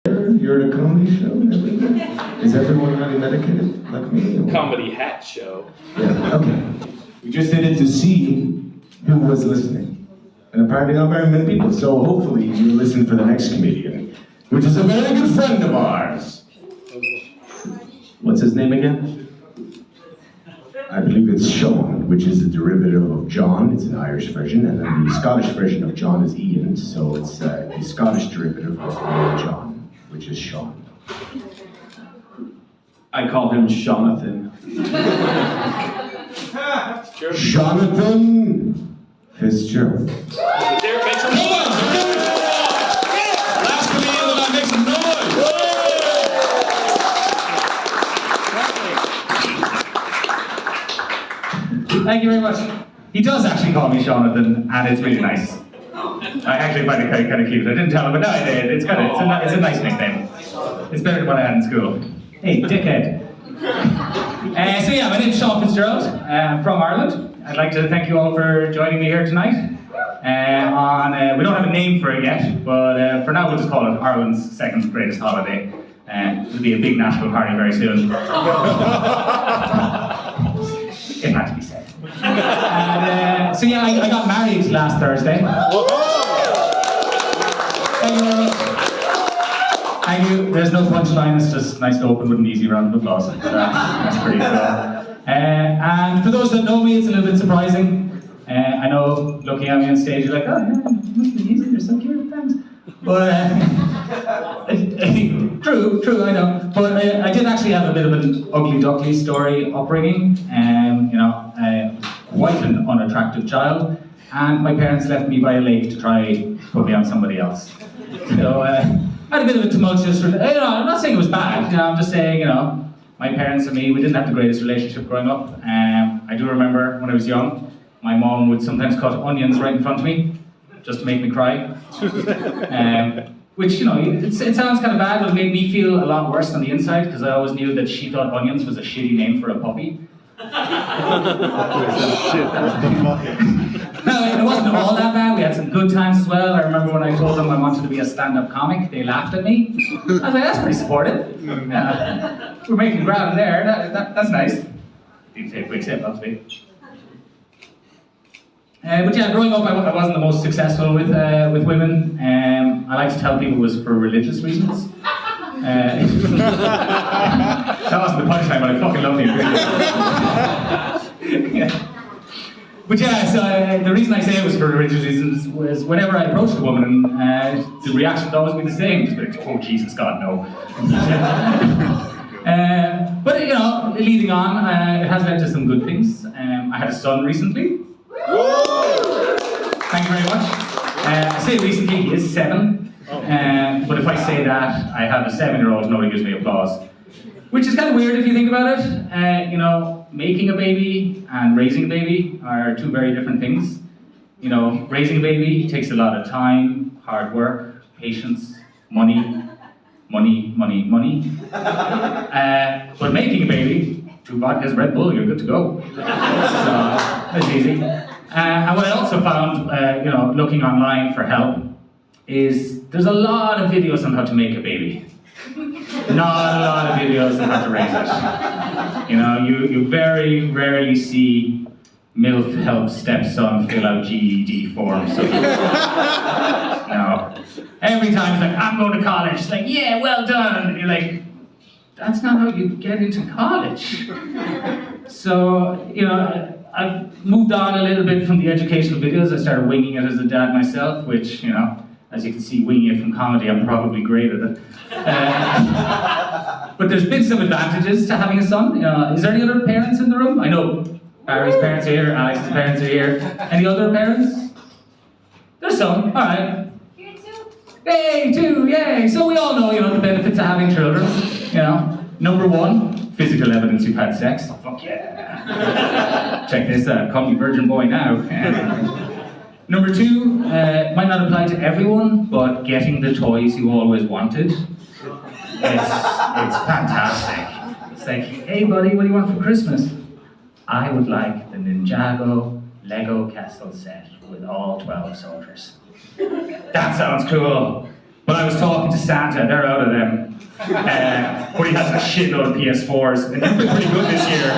You're at a comedy show and everything? Is everyone really medicated like me? Or? Comedy hat show. Yeah, okay. We just did it to see who was listening. And apparently not very many people, so hopefully you'll listen for the next comedian, which is a very good friend of ours. What's his name again? I believe it's Sean, which is a derivative of John. It's an Irish version, and then the Scottish version of John is Ian, so it's the Scottish derivative of the name John, which is Sean. I call him Jonathan. Jonathan FitzGerald. There, make some noise! Last comedian that make some noise! Thank you very much. He does actually call me Jonathan, and it's really nice. I actually find it kind of cute. I didn't tell him, but no, I did. It's a nice nickname. It's better than what I had in school. Hey, dickhead. So yeah, my name's Sean FitzGerald. I'm from Ireland. I'd like to thank you all for joining me here tonight. We don't have a name for it yet, but for now we'll just call it Ireland's second greatest holiday. It'll be a big national party very soon. It had to be said. And, so yeah, I got married last Thursday. Thank you very much. Thank you. There's no punchline, it's just nice to open with an easy round of applause. That's pretty cool. And for those that know me, it's a little bit surprising. I know, looking at me on stage, you're like, oh yeah, it must be easy, you're so cute, thanks. But, true, I know. But I did actually have a bit of an ugly duckly story upbringing. I was quite an unattractive child, and my parents left me by a lake to try to put me on somebody else. So I had a bit of a tumultuous, I'm not saying it was bad, I'm just saying, my parents and me, we didn't have the greatest relationship growing up. I do remember when I was young, my mom would sometimes cut onions right in front of me, just to make me cry. Which, it sounds kind of bad, but it made me feel a lot worse on the inside, because I always knew that she thought onions was a shitty name for a puppy. No, it wasn't all that bad. We had some good times as well. I remember when I told them I wanted to be a stand-up comic, they laughed at me. I was like, that's pretty supportive. We're making ground there. That's nice. Didn't take a quick sip, obviously. But yeah, growing up, I wasn't the most successful with women. I like to tell people it was for religious reasons. That wasn't the punchline, but I fucking love the yeah. But yeah, so the reason I say it was for religious reasons was whenever I approached a woman, the reaction would always be the same. Just like, oh Jesus God, no. But leading on, it has led to some good things. I had a son recently. Thank you very much. I say recently, he is 7. But if I say that, I have a 7-year-old, nobody gives me applause. Which is kind of weird if you think about it. Making a baby and raising a baby are two very different things. Raising a baby takes a lot of time, hard work, patience, money. But making a baby, 2 vodkas, Red Bull, you're good to go. So, that's easy. And what I also found, looking online for help, is there's a lot of videos on how to make a baby. Not a lot of videos on how to raise it. You very rarely see MILF help stepson fill out GED forms. So, no. Every time it's like, I'm going to college. It's like, yeah, well done. And you're like, that's not how you get into college. So, I've moved on a little bit from the educational videos. I started winging it as a dad myself, which, as you can see, winging it from comedy, I'm probably great at it. But there's been some advantages to having a son. Is there any other parents in the room? I know Barry's parents are here, Alex's parents are here. Any other parents? There's some, all right. Here too. Hey, 2, yay! So we all know, the benefits of having children. Number 1, physical evidence you've had sex. Oh, fuck yeah. Check this out, call me virgin boy now. Number 2, might not apply to everyone, but getting the toys you always wanted. It's fantastic. It's like, hey buddy, what do you want for Christmas? I would like the Ninjago Lego castle set with all 12 soldiers. That sounds cool. But I was talking to Santa, they're out of them. But he has a shitload of PS4s, and you've been pretty good this year.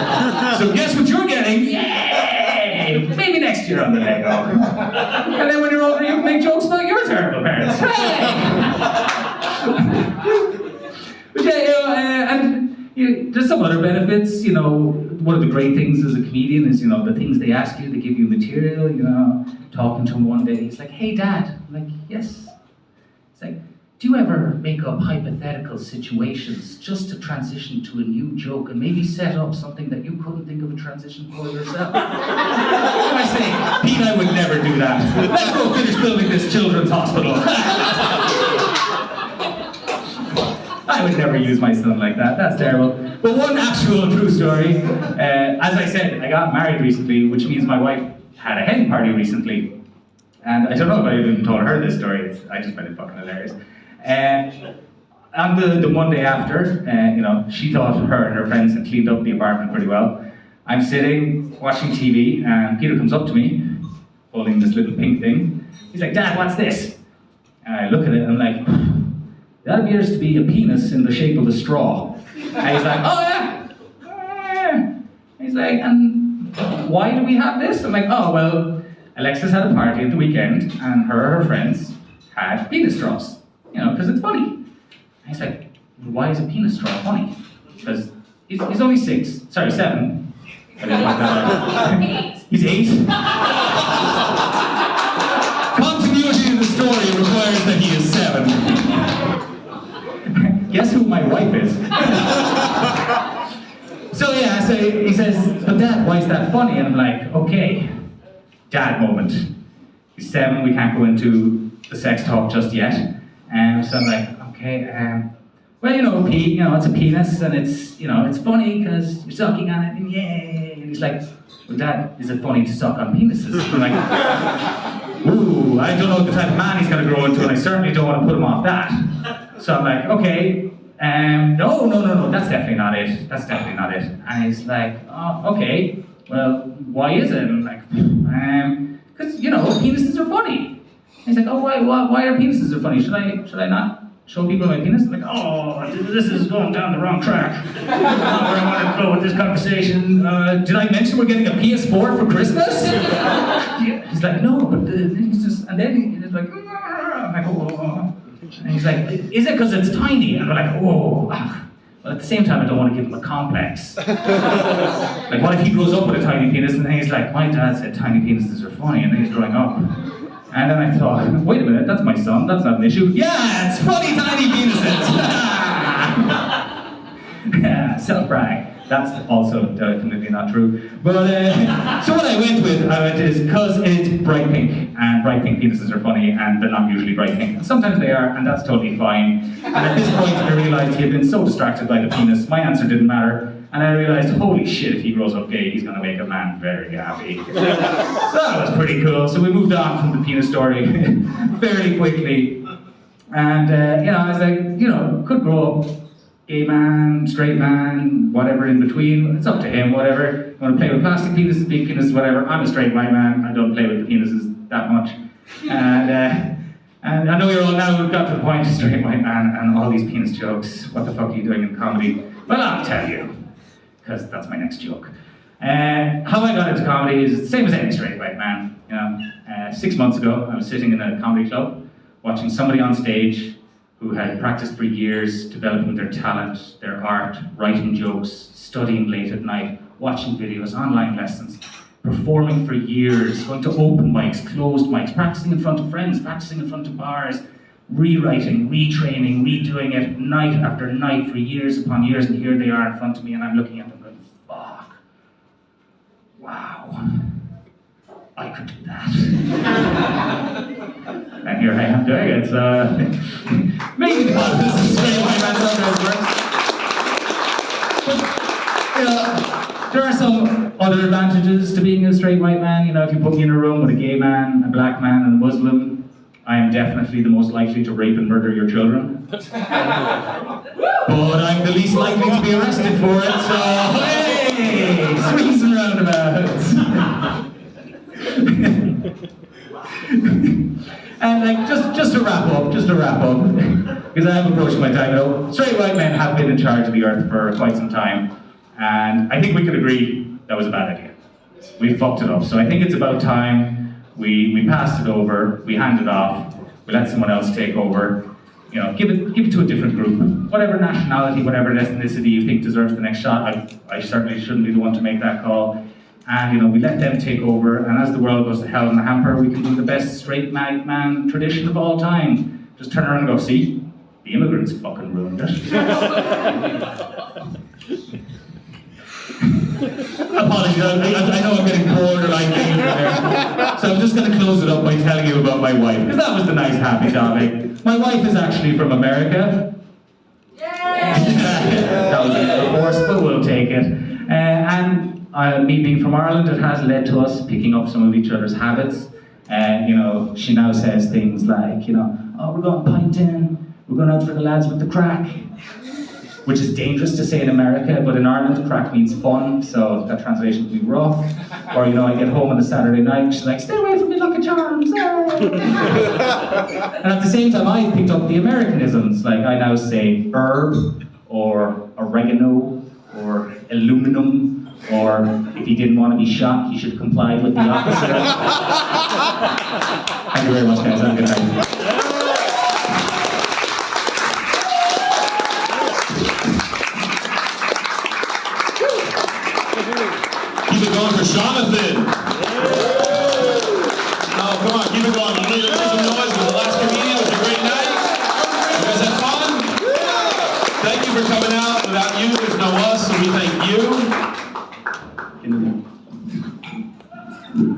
So guess what you're getting? Yay! Maybe next year on the Lego. And then when you're older, you can make jokes about your terrible parents. But yeah, there's some other benefits. One of the great things as a comedian is, the things they ask you, they give you material. Talking to him one day, he's like, "Hey, Dad." I'm like, "Yes." He's like, "Do you ever make up hypothetical situations just to transition to a new joke and maybe set up something that you couldn't think of a transition for yourself?" I say, "Pete, I would never do that. Let's go finish building this children's hospital." I would never use my son like that. That's terrible. But one actual true story. As I said, I got married recently, which means my wife had a hen party recently. And I don't know if I even told her this story. I just find it fucking hilarious. On the Monday after, she thought her and her friends had cleaned up the apartment pretty well. I'm sitting, watching TV, and Peter comes up to me, holding this little pink thing. He's like, "Dad, what's this?" And I look at it, and I'm like, "That appears to be a penis in the shape of a straw." And he's like, "Oh yeah." He's like, "And why do we have this?" I'm like, "Oh, well, Alexis had a party at the weekend, and her friends had penis straws, because it's funny." And he's like, "Why is a penis straw funny?" Because he's only 7. I didn't like that. He's 8. Continuity in the story requires that he is 7. Guess who my wife is? So he says, "But Dad, why is that funny?" And I'm like, "Okay, Dad moment. He's 7, we can't go into the sex talk just yet." So I'm like, "Okay, well, Pete, it's a penis, and it's funny because you're sucking on it, and yay." And he's like, "Well, Dad, is it funny to suck on penises?" I'm like, "Ooh, I don't know the type of man he's going to grow into, and I certainly don't want to put him off that." So I'm like, "Okay, no, that's definitely not it. That's definitely not it." And he's like, "Oh, okay, well, why is it?" And I'm like, because, penises are funny." And he's like, "Oh, why are penises are funny? Should I not show people my penis?" I'm like, "Oh, this is going down the wrong track. Not where I want to go with this conversation. Did I mention we're getting a PS4 for Christmas?" He's like, "No, but he's just," and then he's like, I'm like, "Oh." And he's like, "Is it because it's tiny?" And we're like, "Oh." But at the same time, I don't want to give him a complex. Like, what if he grows up with a tiny penis and then he's like, "My dad said tiny penises are funny," and then he's growing up. And then I thought, wait a minute, that's my son, that's not an issue. Yeah, it's funny tiny penises. Yeah, self-brag. That's also definitely not true. But, so what I went with is because it's bright pink, and bright pink penises are funny, and they're not usually bright pink. Sometimes they are, and that's totally fine. And at this point, I realized he had been so distracted by the penis, my answer didn't matter. And I realized, holy shit, if he grows up gay, he's gonna make a man very happy. So that was pretty cool. So we moved on from the penis story fairly quickly. And, I was like, could grow up, gay man, straight man, whatever in between. It's up to him, whatever. You want to play with plastic penises, big penises, whatever. I'm a straight white man. I don't play with the penises that much. And I know you're all now, we've got to the point, straight white man, and all these penis jokes. What the fuck are you doing in comedy? Well, I'll tell you, because that's my next joke. How I got into comedy is the same as any straight white man. 6 months ago, I was sitting in a comedy club, watching somebody on stage who had practiced for years, developing their talent, their art, writing jokes, studying late at night, watching videos, online lessons, performing for years, going to open mics, closed mics, practicing in front of friends, practicing in front of bars, rewriting, retraining, redoing it night after night for years upon years, and here they are in front of me, and I'm looking at them going, fuck, wow, I could do that. And here I am doing it, so maybe because this is straight white man's but, there are some other advantages to being a straight white man. If you put me in a room with a gay man, a black man, and a Muslim, I am definitely the most likely to rape and murder your children. But I'm the least likely to be arrested for it, so hey, swings and roundabouts. just to wrap up, because I am approaching my time now. Straight white men have been in charge of the earth for quite some time, and I think we could agree that was a bad idea. We fucked it up, so I think it's about time we passed it over, we hand it off, we let someone else take over. You know, give it to a different group, whatever nationality, whatever ethnicity you think deserves the next shot. I certainly shouldn't be the one to make that call. And you know, we let them take over, and as the world goes to hell in a hamper, we can do the best straight man tradition of all time. Just turn around and go, see, the immigrants fucking ruined it. Apologies, I know I'm getting bored or like getting there. So I'm just going to close it up by telling you about my wife, because that was the nice happy topic. My wife is actually from America. That was a force, but we'll take it. And me being from Ireland, it has led to us picking up some of each other's habits. You know, she now says things like, you know, oh, we're going pinting, we're going out for the lads with the crack. Which is dangerous to say in America, but in Ireland, crack means fun, so that translation would be rough. Or, you know, I get home on a Saturday night, she's like, stay away from me, Lucky Charms. And at the same time, I picked up the Americanisms. Like, I now say herb, or oregano, or aluminum, or if he didn't want to be shot, he should comply with the opposite. Thank you very much, guys. Have a good night. Keep it going for Jonathan. Oh, come on, keep it going. You need to make some noise for the last comedian. It was a great night. You guys had fun? Thank you for coming out. Without you, there's no us, so we thank you.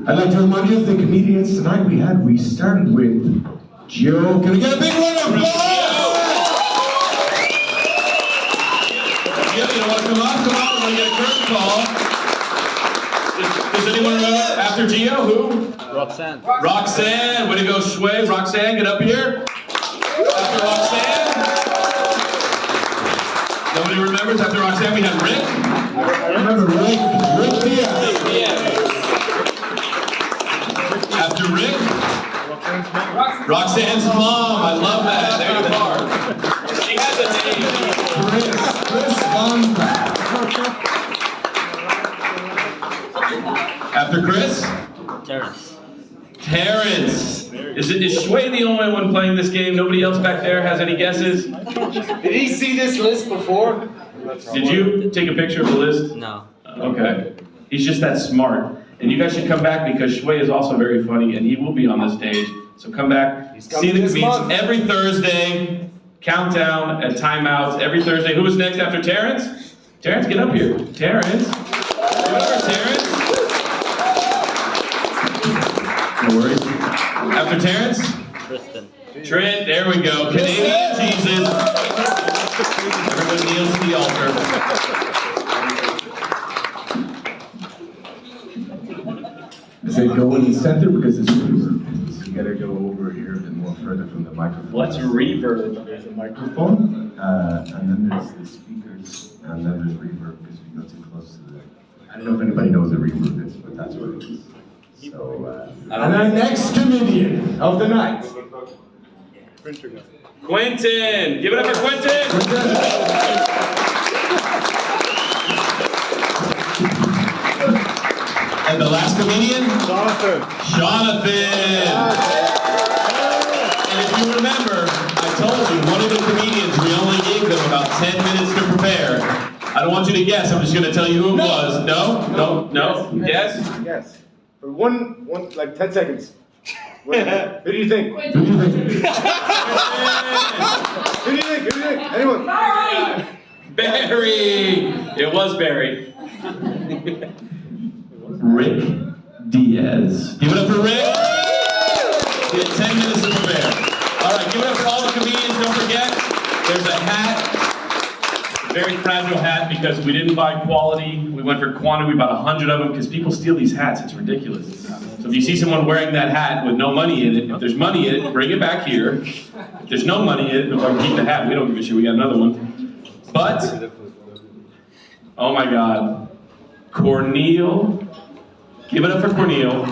I'd like to remind you of the comedians tonight we started with Joe. Can we get a big round of applause? You want to come up? Come on, we're going to get a curtain call. Does anyone remember after Gio? Who? Roxanne. Roxanne. Way to go, Shway. Roxanne, get up here. After Roxanne. Nobody remembers? After Roxanne, we had Rick. I remember Rick Diaz. After Rick, Roxanne's mom. I love that. There you are. She has a name. Chris Von Pratt. After Chris, Terrence. Is Shway the only one playing this game? Nobody else back there has any guesses? Did he see this list before? Did you take a picture of the list? No. Okay. He's just that smart. And you guys should come back because Shway is also very funny and he will be on the stage. So come back, see the comedians every Thursday, countdown at timeouts every Thursday. Who was next after Terrence? Terrence, get up here. Terrence. Get over, Terrence. No worries. After Terrence? Tristan. Trent, there we go. Canadian Jesus. Everyone kneels to the altar. I say go in the center because it's reverb. So you gotta go over here a bit more further from the microphone. What's reverb? There's a microphone, and then there's the speakers, and then there's reverb because we go too close to the. I don't know if anybody knows what reverb is, but that's what it is. So, and our next comedian of the night. Quentin! Give it up for Quentin! And the last comedian? Jonathan! And if you remember, I told you, one of the comedians, we only gave them about 10 minutes to prepare. I don't want you to guess, I'm just going to tell you who it was. No? Yes? Yes. For one, like 10 seconds. Who do you think? Who do you think? Anyone? Barry! It was Barry. Rick Diaz. Give it up for Rick. He had 10 minutes to prepare. All right, give it up for all the comedians. Don't forget, there's a hat. A very fragile hat because we didn't buy quality. We went for quantity. We bought 100 of them because people steal these hats. It's ridiculous. So if you see someone wearing that hat with no money in it, if there's money in it, bring it back here. If there's no money in it, keep the hat. We don't give a shit. We got another one. But, oh my God, Cornel. Give it up for Cornel.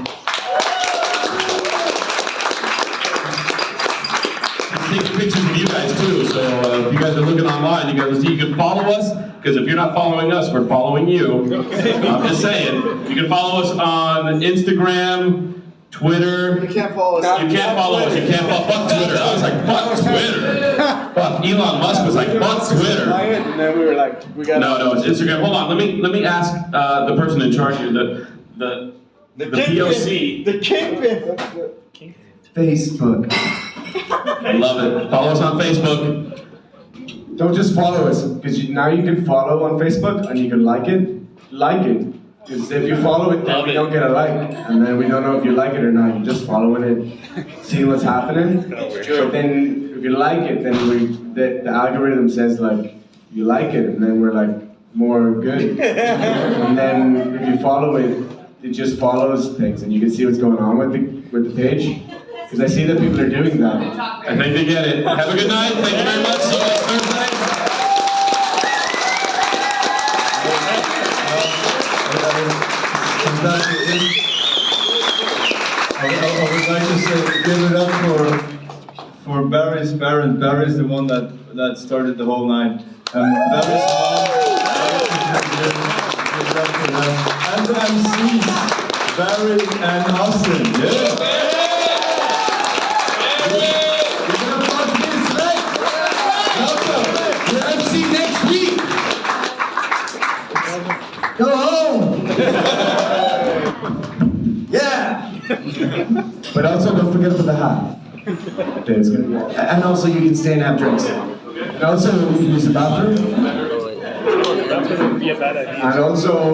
taking pictures of you guys too. So if you guys are looking online, you guys you can follow us. Because if you're not following us, we're following you. I'm just saying. You can follow us on Instagram, Twitter. You can't follow us. You can't follow us. You can't follow. Fuck Twitter. I was like, fuck Twitter. Fuck Elon Musk was like, fuck Twitter. And then we were like, we got. No, it's Instagram. Hold on. Let me ask the person in charge here. The POC. The kingpin. Facebook. I love it. Follow us on Facebook. Don't just follow us, because now you can follow on Facebook and you can like it. Like it. Because if you follow it, then we don't get a like. And then we don't know if you like it or not. You're just following it, seeing what's happening. But then if you like it, then the algorithm says like, you like it, and then we're like, more good. And then if you follow it, it just follows things, and you can see what's going on with the page. Because I see that people are doing that. I think they get it. Have a good night. Thank you very much. See you next Thursday. I would like to say, give it up for Barry's parents. Barry's the one that started the whole night. Barry's mom. Give it up for them. And the MCs, Barry and Austin. Yeah. Go home! Yeah! But also don't forget about the hat. Okay, it's good. And also you can stay and have drinks. And also you can use the bathroom. That's going to be a bad idea. And also